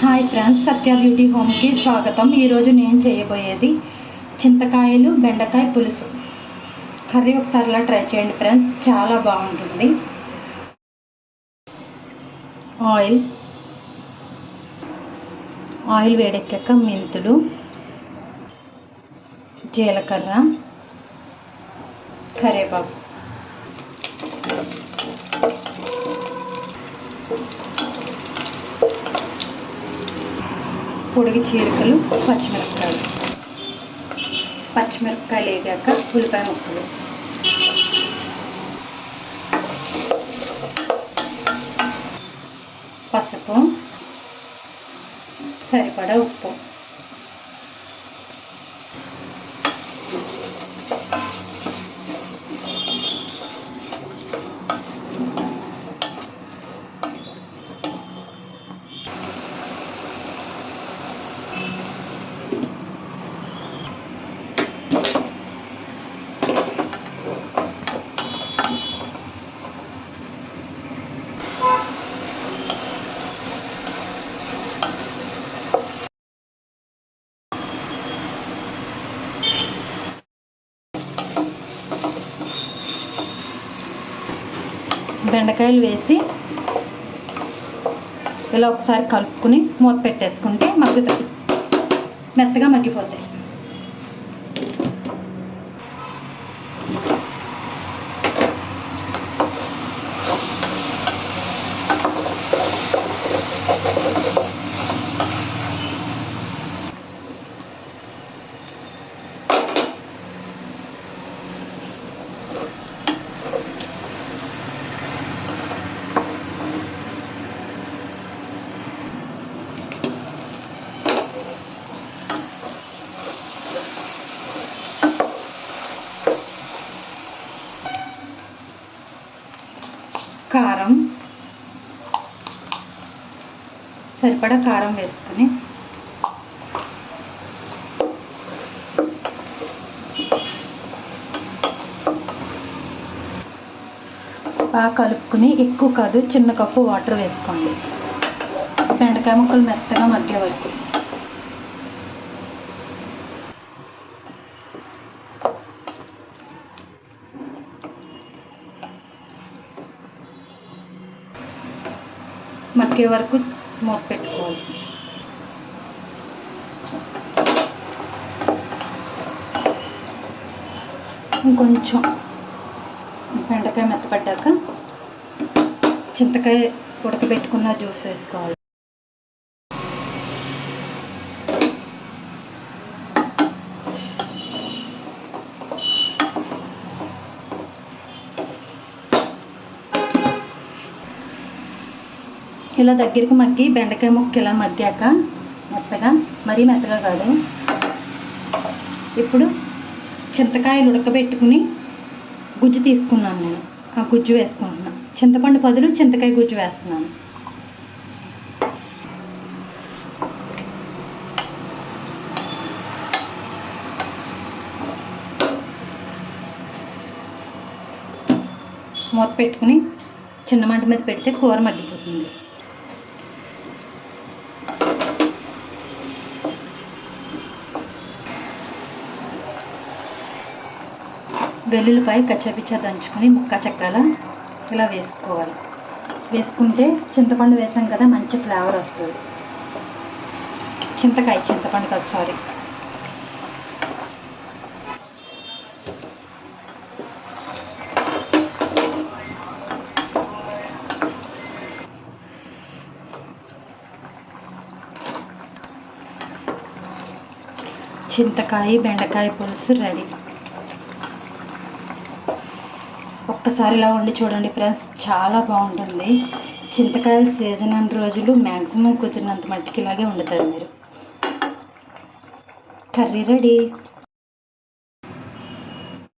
Hi friends, సత్య beauty హోమ్కి స్వాగతం. ఈరోజు నేను చేయబోయేది చింతకాయలు బెండకాయ పులుసు కర్రీ. ఒకసారి ఇలా ట్రై చేయండి ఫ్రెండ్స్, చాలా బాగుంటుంది. ఆయిల్ వేడెక్కాక మెంతులు, జీలకర్ర, కరివేపాకు, పొడిగి చీరికలు, పచ్చిమిరపకాయలు వేగాక ఉల్లిపాయ ముక్కలు, పసుపు, సరిపడా ఉప్పు, బెండకాయలు వేసి ఇలా ఒకసారి కలుపుకుని మూత పెట్టేసుకుంటే మగ్గుతాయి, మెత్తగా మగ్గిపోతాయి. కారం, సరిపడా కారం వేసుకొని బాగా కలుపుకొని, ఎక్కువ కాదు చిన్న కప్పు వాటర్ వేసుకోండి బెండకాయ ముక్కలు మెత్తగా మగ్గే వరకు. మగ్గే వరకు మూత పెట్టుకోవాలి. ఇంకొంచెం బెండకాయ మెత్తపడ్డాక చింతకాయ ఉడకబెట్టుకున్న జ్యూస్ వేసుకోవాలి. ఇలా దగ్గరికి మగ్గి బెండకాయ ముక్క ఇలా మగ్గాక మెత్తగా, మరీ మెత్తగా కాదు, ఇప్పుడు చింతకాయలు ఉడకబెట్టుకుని గుజ్జు తీసుకున్నాను నేను. ఆ గుజ్జు వేసుకుంటున్నాను. చింతపండు బదులు చింతకాయ గుజ్జు వేస్తున్నాను. మూత పెట్టుకుని చిన్న మంట మీద పెడితే కూర మగ్గిపోతుంది. వెల్లుల్లిపాయ కచ్చాపిచ్చా దంచుకొని ముక్క చెక్కాల ఇలా వేసుకోవాలి. వేసుకుంటే చింతపండు వేసాం కదా, మంచి ఫ్లేవర్ వస్తుంది. చింతపండు కాదు, సారీ. చింతకాయ బెండకాయ పులుసు రెడీ. ఒక్కసారి ఇలా వండి చూడండి ఫ్రెండ్స్, చాలా బాగుంటుంది. చింతకాయలు సీజన్ అన్ని రోజులు మ్యాక్సిమం కుదిరినంత మట్టికి ఇలాగే వండుతారు మీరు. Curry ready.